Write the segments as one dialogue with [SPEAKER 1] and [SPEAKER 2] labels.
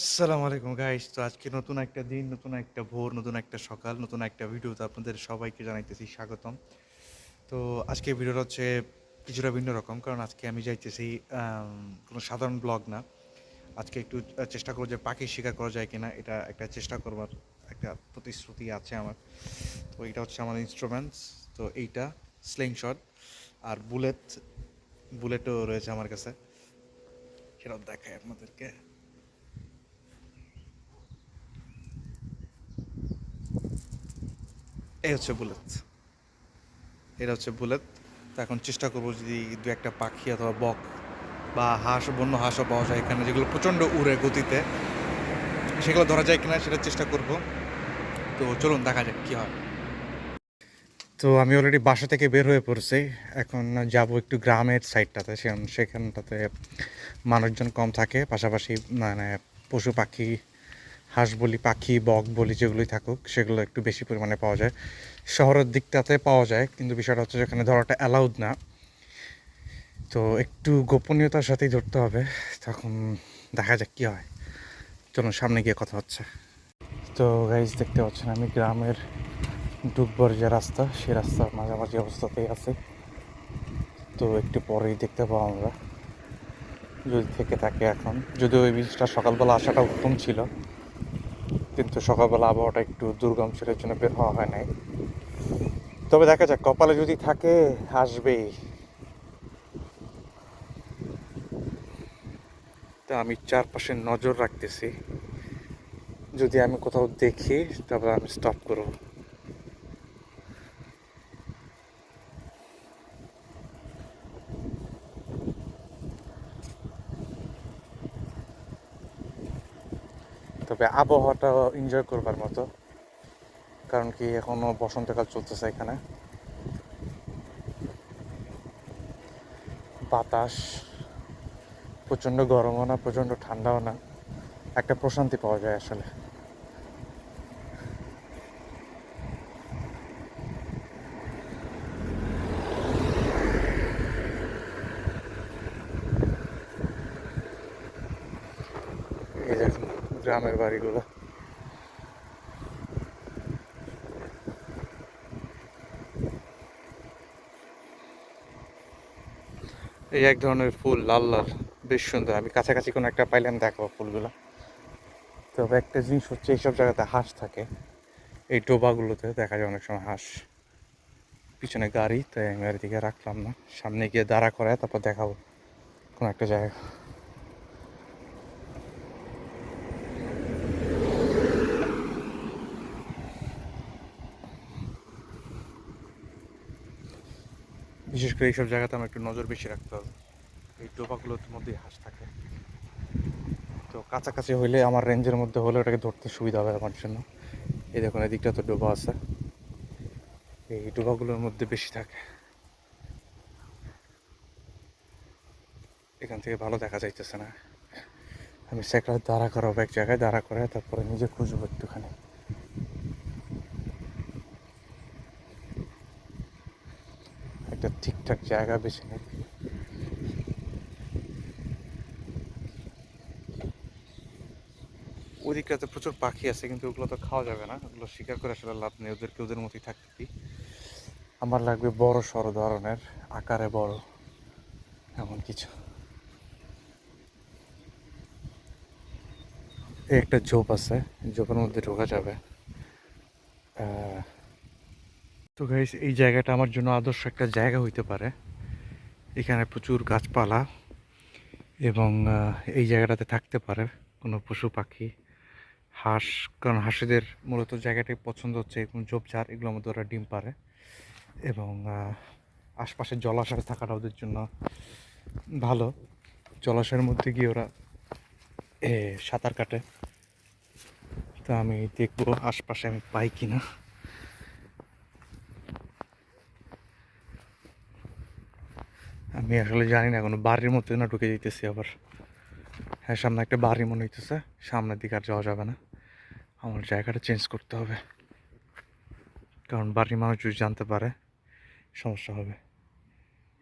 [SPEAKER 1] আসসালামু আলাইকুম গাইস। তো আজকে নতুন একটা দিন, নতুন একটা ভোর, নতুন একটা সকাল, নতুন একটা ভিডিওতে আপনাদের সবাইকে জানাইতেছি স্বাগতম। তো আজকে ভিডিওটা হচ্ছে কিছুটা ভিন্ন রকম, কারণ আজকে আমি যাইতেছি কোনো সাধারণ ব্লগ না। আজকে একটু চেষ্টা করব যে পাখি শিকার করা যায় কিনা, এটা একটা চেষ্টা করবার একটা প্রতিশ্রুতি আছে আমার। তো এটা হচ্ছে আমার ইনস্ট্রুমেন্টস। তো এইটা স্লিং শট আর বুলেটও রয়েছে আমার কাছে, সেটাও দেখায় আপনাদেরকে। এই হচ্ছে বুলেট, এটা হচ্ছে বুলেট। তো এখন চেষ্টা করবো যদি দু একটা পাখি অথবা বক বা হাঁস, বন্য হাঁসও পাওয়া যায় এখানে, যেগুলো প্রচণ্ড উড়ে গতিতে, সেগুলো ধরা যায় কিনা সেটার চেষ্টা করব। তো চলুন দেখা যাক কী হয়। তো আমি অলরেডি বাসা থেকে বের হয়ে পড়ছি। এখন যাব একটু গ্রামের সাইডটাতে, সেখানটাতে মানুষজন কম থাকে, পাশাপাশি মানে পশু পাখি, হাঁস বলি, পাখি, বক বলি, যেগুলোই থাকুক সেগুলো একটু বেশি পরিমাণে পাওয়া যায়। শহরের দিকটাতে পাওয়া যায়, কিন্তু বিষয়টা হচ্ছে যেখানে ধরাটা অ্যালাউড না। তো একটু গোপনীয়তার সাথেই ধরতে হবে। তখন দেখা যাক কী হয়। চলুন সামনে গিয়ে কথা হচ্ছে। তো গাইজ দেখতে পাচ্ছেন আমি গ্রামের ঢুকবার যে রাস্তা, সে রাস্তার মাঝামাঝি অবস্থাতেই আছে। তো একটু পরেই দেখতে পাবো আমরা, যদি থেকে থাকে। এখন যদিও ওই বীজটা সকালবেলা আসাটা উত্তম ছিল, কিন্তু সকালবেলা আবহাওয়াটা একটু দুর্গম ছিল, এর জন্য বের হওয়া হয় নাই। তবে দেখা যাক, কপালে যদি থাকে আসবেই। তা আমি চারপাশে নজর রাখতেছি, যদি আমি কোথাও দেখি তবে আমি স্টপ করব। তবে আবহাওয়াটা এনজয় করবার মতো, কারণ কি এখনও বসন্তকাল চলতেছে এখানে। বাতাস প্রচণ্ড গরমও না, প্রচণ্ড ঠান্ডাও না, একটা প্রশান্তি পাওয়া যায় আসলে। এই দেখুন গ্রামের বাড়িগুলো। এই এক ধরনের ফুল, লাল লাল, বেশ সুন্দর। আমি কাছাকাছি কোনো একটা পাইলাম দেখাবো ফুলগুলো। তবে একটা জিনিস হচ্ছে, এইসব জায়গাতে হাঁস থাকে, এই ডোবাগুলোতে দেখা যায় অনেক সময় হাঁস। পিছনে গাড়ি, তাই আমি আর দিকে রাখলাম না, সামনে গিয়ে দাঁড়া করায় তারপর দেখাবো কোনো একটা জায়গা। বিশেষ করে এইসব জায়গাতে আমার একটু নজর বেশি রাখতে হবে। এই ডোবাগুলোর মধ্যেই হাঁস থাকে, তো কাছাকাছি হইলে, আমার রেঞ্জের মধ্যে হলে ওটাকে ধরতে সুবিধা হবে আমার জন্য। এই দেখুন এদিকটা তো ডোবা আছে, এই ডোবাগুলোর মধ্যে বেশি থাকে। এখান থেকে ভালো দেখা যাইতেছে না। আমি সাইকেল দাঁড়া করাবো এক জায়গায়, দাঁড়া করে তারপরে নিজে খুঁজবো একটুখানি। একটা ঠিকঠাক জায়গা বেছে নিই। ওদিকটাতে প্রচুর পাখি আছে, কিন্তু ওগুলো তো খাওয়া যাবে না, ওগুলো শিকার করে আসলে লাভ নেই, ওদেরকে ওদের মতোই থাকতে দিই। আমার লাগবে বড় সড়ো ধরনের, আকারে বড় এমন কিছু। এই একটা ঝোপ আছে, ঝোপের মধ্যে ঢোকা যাবে। তো গাইস, এই জায়গাটা আমার জন্য আদর্শ একটা জায়গা হইতে পারে। এখানে প্রচুর গাছপালা, এবং এই জায়গাটাতে থাকতে পারে কোনো পশু পাখি, হাঁস। কারণ হাঁসেদের মূলত জায়গাটাই পছন্দ হচ্ছে এরকম ঝোপঝাড়, এগুলোর মধ্যে ওরা ডিম পারে। এবং আশপাশের জলাশয় থাকাটা ওদের জন্য ভালো। জলাশয়ের মধ্যে গিয়ে ওরা সাঁতার কাটে। তো আমি দেখবো আশপাশে আমি পাই কিনা। আমি আসলে জানি না, কোনো বাড়ির মধ্যে না ঢুকে যেতেছি আবার। হ্যাঁ, সামনে একটা বাড়ি মনে হইতেছে, সামনের দিকে আর যাওয়া যাবে না, আমার জায়গাটা চেঞ্জ করতে হবে। কারণ বাড়ির মানুষ যদি জানতে পারে সমস্যা হবে।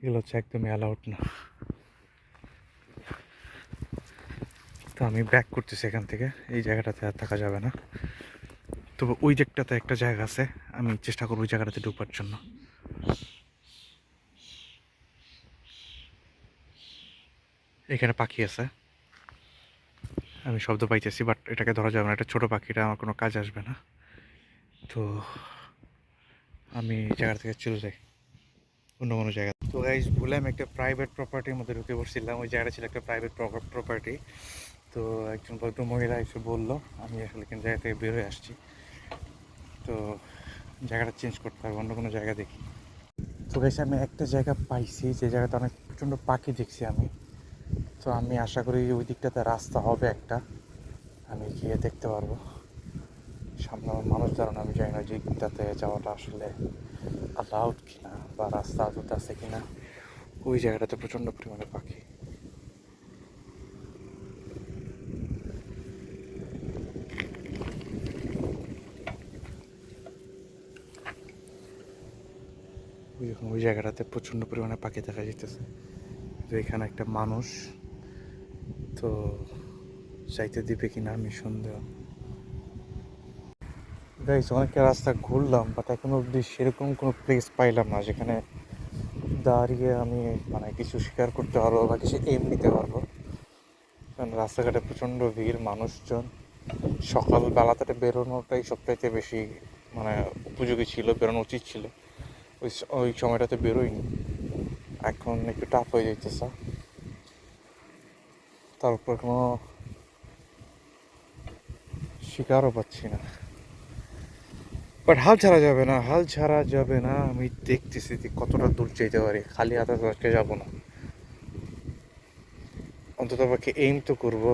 [SPEAKER 1] এগুলো হচ্ছে একদমই অ্যালাউড না। তো আমি ব্যাক করতেছি এখান থেকে, এই জায়গাটাতে আর থাকা যাবে না। তবে ওই দিকটাতে একটা জায়গা আছে, আমি চেষ্টা করবো ওই জায়গাটাতে ঢুকবার জন্য। এখানে পাখি আছে, আমি শব্দ পাইতেছি, বাট এটাকে ধরা যাবে না, এটা ছোটো পাখিটা আমার কোনো কাজ আসবে না। তো আমি এই জায়গা থেকে চলে যাই অন্য কোনো জায়গা। তো গাইস, ভুলে আমি একটা প্রাইভেট প্রপার্টির মধ্যে ঢুকে পড়ছিলাম। ওই জায়গাটা ছিল একটা প্রাইভেট প্রপার্টি। তো একজন ভদ্র মহিলা এসে বললো, আমি আসলে কিন্তু জায়গা থেকে বের হয়ে আসছি, তো জায়গাটা চেঞ্জ করতে হবে, অন্য কোনো জায়গা দেখি। তো গাইস, আমি একটা জায়গা পাইছি যে জায়গাতে অনেক প্রচণ্ড পাখি দেখছি আমি। তো আমি আশা করি ওই দিকটাতে রাস্তা হবে একটা, আমি গিয়ে দেখতে পারবো। সামনে আমার মানুষ দাঁড়ানো, আমি জানি না যে দিকটাতে যাওয়াটা আসলে অ্যালাউড কিনা বা রাস্তা আদত আছে কিনা। ওই জায়গাটাতে প্রচণ্ড পরিমাণে পাখি। ওই জায়গাটাতে প্রচণ্ড পরিমাণে পাখি দেখা যেতেছে। তো এখানে একটা মানুষ, তো যাইতে দিবে কিনা আমি সন্দেহ। গাইস, অনেকটা রাস্তা ঘুরলাম, বাট এখনো অবধি সেরকম কোনো প্লেস পাইলাম না যেখানে দাঁড়িয়ে আমি মানে কিছু শিকার করতে পারবো বা কিছু এম নিতে পারবো। কারণ রাস্তাঘাটে প্রচণ্ড ভিড়, মানুষজন। সকালবেলাতে বেরোনোটাই সবচাইতে বেশি মানে উপযোগী ছিল, বেরোনো উচিত ছিল। ওই সময়টাতে বেরোইনি, এখন একটু টাফ হয়ে যাইতেছে। তারপর কোনো শিকারও পাচ্ছি না, বাট হাল ছাড়া যাবে না, হাল ছাড়া যাবে না। আমি দেখতেছি যে কতটা দূর যেতে পারি, খালি হাতে তো আজকে যাবো না, অন্তত পক্ষে এইম তো করবো।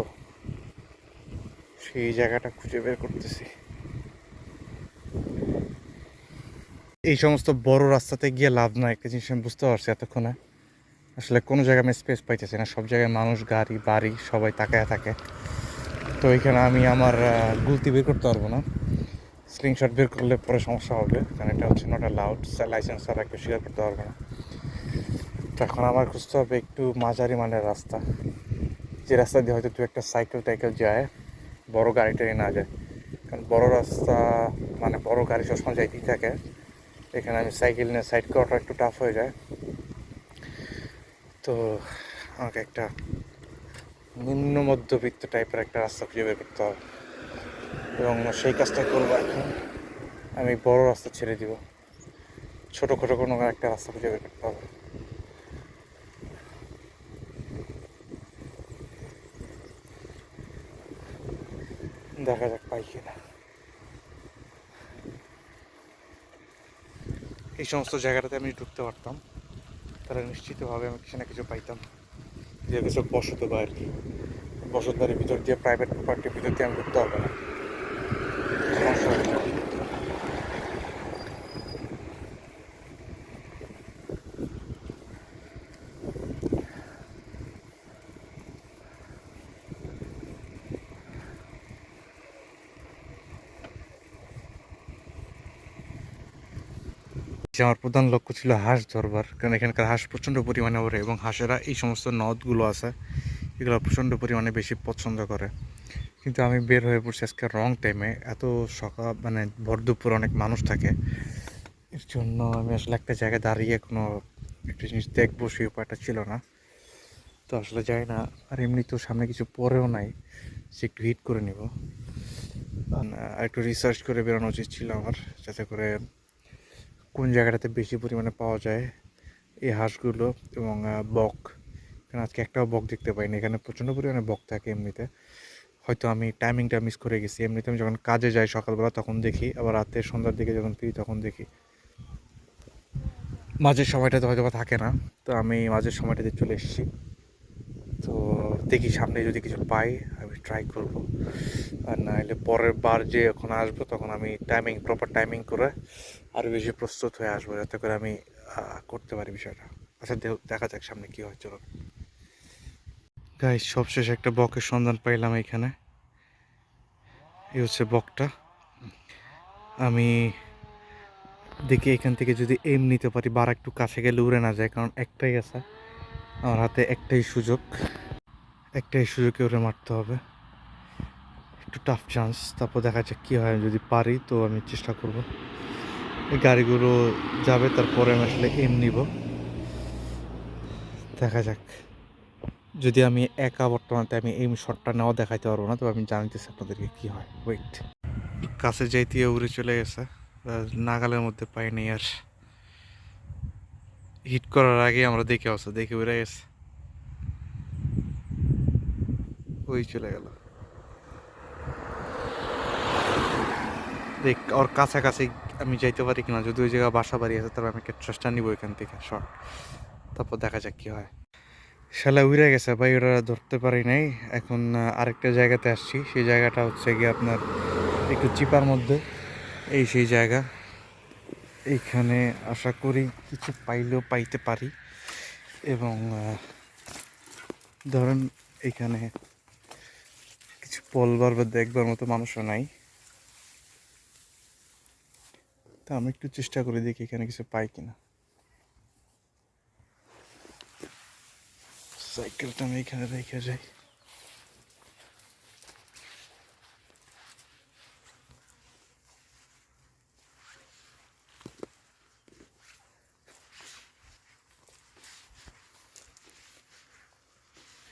[SPEAKER 1] সেই জায়গাটা খুঁজে বের করতেছি। এই সমস্ত বড় রাস্তাতে গিয়ে লাভ নাই, একটা জিনিস আমি বুঝতে পারছি এতক্ষণে। আসলে কোনো জায়গায় আমি স্পেস পাইতেছি না, সব জায়গায় মানুষ, গাড়ি, বাড়ি, সবাই তাকায় থাকে। তো এখানে আমি আমার গুলতি বের করতে পারবো না। স্ক্রিনশট বের করলে পরে সমস্যা হবে, কারণ এটা হচ্ছে নট অ্যালাউড, লাইসেন্স ছাড়া কেউ স্বীকার করতে পারবে না। তো এখন আমার খুঁজতে হবে একটু মাঝারি মানের রাস্তা, যে রাস্তা দিয়ে হয়তো দু একটা সাইকেল টাইকেল যায়, বড় গাড়ি টাড়ি না যায়। কারণ বড় রাস্তা মানে বড় গাড়ি সবসময় যাইতেই থাকে, এখানে আমি সাইকেল নিয়ে সাইড করাটা একটু টাফ হয়ে যায়। তো আমাকে একটা নিম্ন মধ্যবিত্ত টাইপের একটা রাস্তা খুঁজে বের করতে হবে, এবং সেই কাজটা করবো এখন। আমি বড় রাস্তা ছেড়ে দিব, ছোটোখাটো কোনো একটা রাস্তা খুঁজে বের করতে হবে। দেখা যাক পাই কিনা। এই সমস্ত জায়গাটাতে আমি ঢুকতে পারতাম, তাহলে নিশ্চিতভাবে আমি কিছু না কিছু পাইতাম, যে কিছু বসত বা আর কি। বসত বাড়ির ভিতর দিয়ে, প্রাইভেট প্রপার্টির ভিতর দিয়ে আমি ঢুকতে হবে না, সমস্যা হবে না। যে আমার প্রধান লক্ষ্য ছিল হাঁস ধরবার, কারণ এখানকার হাঁস প্রচণ্ড পরিমাণে ওড়ে, এবং হাঁসেরা এই সমস্ত নদগুলো আছে এগুলো প্রচণ্ড পরিমাণে বেশি পছন্দ করে। কিন্তু আমি বের হয়ে পড়ছি আজকে রং টাইমে, এত সকাল মানে ভর দুপুর অনেক মানুষ থাকে, এর জন্য আমি আসলে একটা জায়গায় দাঁড়িয়ে কোনো একটা জিনিস দেখবো সেই উপায়টা ছিল না। তো আসলে যাই না, আর এমনি তো সামনে কিছু পরেও নাই সে একটু হিট করে নিব, আর একটু রিসার্চ করে বেরোনো উচিত ছিল আমার, যাতে করে কোন জায়গাটাতে বেশি পরিমাণে পাওয়া যায় এই হাঁসগুলো, এবং বক। কারণ আজকে একটাও বক দেখতে পাইনি, এখানে প্রচণ্ড পরিমাণে বক থাকে এমনিতে। হয়তো আমি টাইমিংটা মিস করে গেছি, এমনিতে আমি যখন কাজে যাই সকালবেলা তখন দেখি, আবার রাতে সন্ধ্যার দিকে যখন ফিরি তখন দেখি, মাঝের সময়টাতে হয়তো বা থাকে না। তো আমি মাঝের সময়টাতে চলে এসেছি, তো দেখি সামনে যদি কিছু পাই আমি ট্রাই করব। আর না হলে পরের বার যে যখন আসবো তখন আমি প্রপার টাইমিং করে আরও বেশি প্রস্তুত হয়ে আসবো, যাতে করে আমি করতে পারি বিষয়টা। আচ্ছা, দেখা যাক সামনে কী হয়। চলো গাইস, সবশেষে একটা বকের সন্ধান পাইলাম এখানে। এই হচ্ছে বকটা। আমি দেখি এখান থেকে যদি এম নিতে পারি বা একটু কাছে গেলে উড়ে না যায়, কারণ একটাই আছে আমার হাতে, একটাই সুযোগে ওরে মারতে হবে। একটু টাফ চান্স, তারপর দেখা যাক কী হয়। যদি পারি তো আমি চেষ্টা করব। এই গাড়িগুলো যাবে, তারপরে আমি আসলে এম নিব, দেখা যাক। যদি আমি একা বর্তমানে আমি এই শটটা নাও দেখাইতে পারবো না, তবে আমি জানাইতেছি আপনাদেরকে কী হয়। ওয়েট, কাছে যাইতে উড়ে চলে গেছে, নাগালের মধ্যে পাইনি। আর হিট করার আগে আমরা দেখে উড়ে গেছে, ওই চলে গেল। দেখ ওর কাছাকাছি আমি যাইতে পারি কিনা, যদি ওই জায়গায় বাসা বাড়ি আছে তবে আমি একটা ট্রাস্টটা নিবো এখান থেকে শর্ট, তারপর দেখা যাক কী হয়। শালা উড়ে গেছে ভাই, ওরা ধরতে পারি নাই। এখন আরেকটা জায়গাতে আসছি, সেই জায়গাটা হচ্ছে গিয়ে আপনার একটু চিপার মধ্যে। এই সেই জায়গা, এইখানে আশা করি কিছু পাইলেও পাইতে পারি। এবং ধরেন এইখানে কিছু বলবার বা দেখবার মতো মানুষও নাই, তা আমি একটু চেষ্টা করে দেখি এখানে কিছু পাই কিনা। সাইকেলটা আমি এখানে রেখে যাই।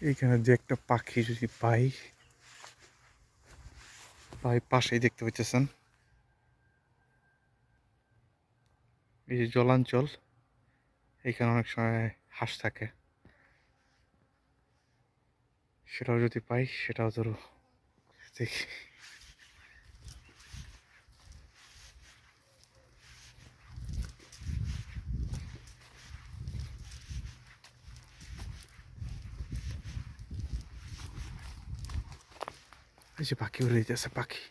[SPEAKER 1] এইখানে যে একটা পাখি যদি পাই, পাশেই দেখতে পাইতেছেন এই যে জলাঞ্চল, এখানে অনেক সময় হাঁস থাকে, সেটাও যদি পাই সেটাও ধরো দেখি। এই যে পাখি উড়ে যেতেছে, পাখি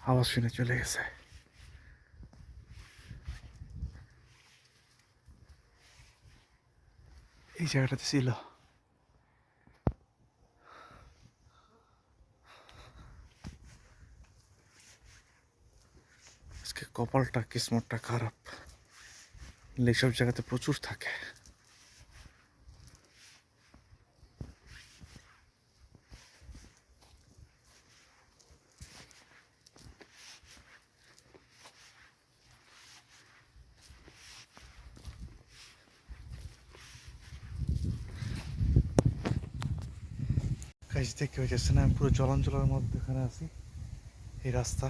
[SPEAKER 1] আওয়াজ শুনে চলে গেছে। এই জায়গাটাতে ছিল। আজকে কপালটা কিসমতটা খারাপ, এইসব জায়গাতে প্রচুর থাকে। কাজ দেখতে হইতেছে না, আমি পুরো জলাঞ্চলের মধ্যখানে আছি। এই রাস্তা,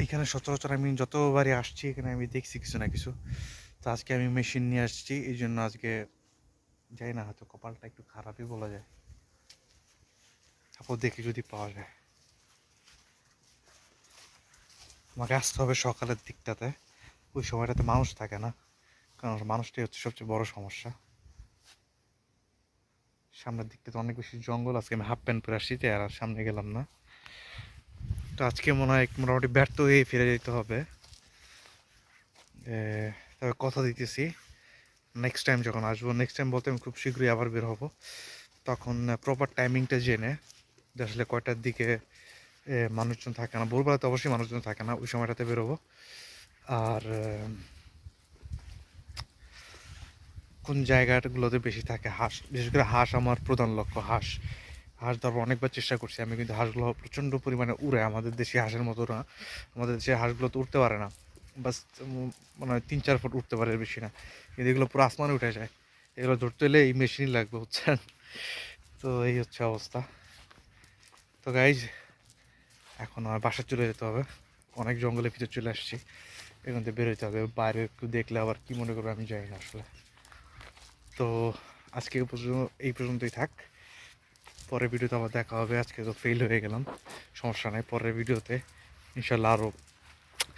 [SPEAKER 1] এইখানে সচরাচর আমি যতবারই আসছি এখানে আমি দেখছি কিছু না কিছু। তো আজকে আমি মেশিন নিয়ে আসছি, এই জন্য আজকে যাই না, হয়তো কপালটা একটু খারাপই বলা যায়। তারপর দেখি যদি পাওয়া যায়। আমাকে আসতে হবে সকালের দিকটাতে, ওই সময়টাতে মানুষ থাকে না, কারণ মানুষটাই হচ্ছে সবচেয়ে বড় সমস্যা। সামনের দিকটাতে অনেক বেশি জঙ্গল, আজকে আমি হাফ প্যান্ট পরে আসছি আর সামনে গেলাম না। তো আজকে মনে হয় মোটামুটি ব্যর্থ হয়ে ফিরে যেতে হবে। তবে কথা দিতেছি, নেক্সট টাইম যখন আসবো, নেক্সট টাইম বলতে আমি খুব শীঘ্রই আবার বের হবো, তখন প্রপার টাইমিংটা জেনে যে আসলে কয়টার দিকে মানুষজন থাকে না, ভোরবেলাতে অবশ্যই মানুষজন থাকে না, ওই সময়টাতে বেরোবো। আর কোন জায়গাগুলোতে বেশি থাকে হাঁস, বিশেষ করে হাঁস আমার প্রধান লক্ষ্য। হাঁস ধরবো, অনেকবার চেষ্টা করছি আমি, কিন্তু হাঁসগুলো প্রচণ্ড পরিমাণে উড়ে, আমাদের দেশি হাঁসের মতো না। আমাদের দেশে হাঁসগুলো তো উঠতে পারে না, বাস মানে 3-4 ফুট উঠতে পারে, বেশি না। কিন্তু এগুলো পুরো আসমানে উঠে যায়, এগুলো ধরতে হলে এই মেশিনই লাগবে, বুঝছেন। তো এই হচ্ছে অবস্থা। তো গাইজ, এখন আমার বাসা চলে যেতে হবে, অনেক জঙ্গলের ভিতরে চলে আসছি, এখান থেকে বেরোতে হবে। বাইরে একটু দেখলে আবার কি মনে করবে আমি জানি না আসলে। তো আজকে এই পর্যন্তই থাক, পরের ভিডিওতে আবার দেখা হবে। আজকে তো ফেল হয়ে গেলাম, সমস্যা নাই, পরের ভিডিওতে ইনশাল্লাহ আরও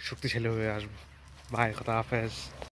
[SPEAKER 1] শক্তিশালী হয়ে আসবো। বাই, খোদা হাফেজ।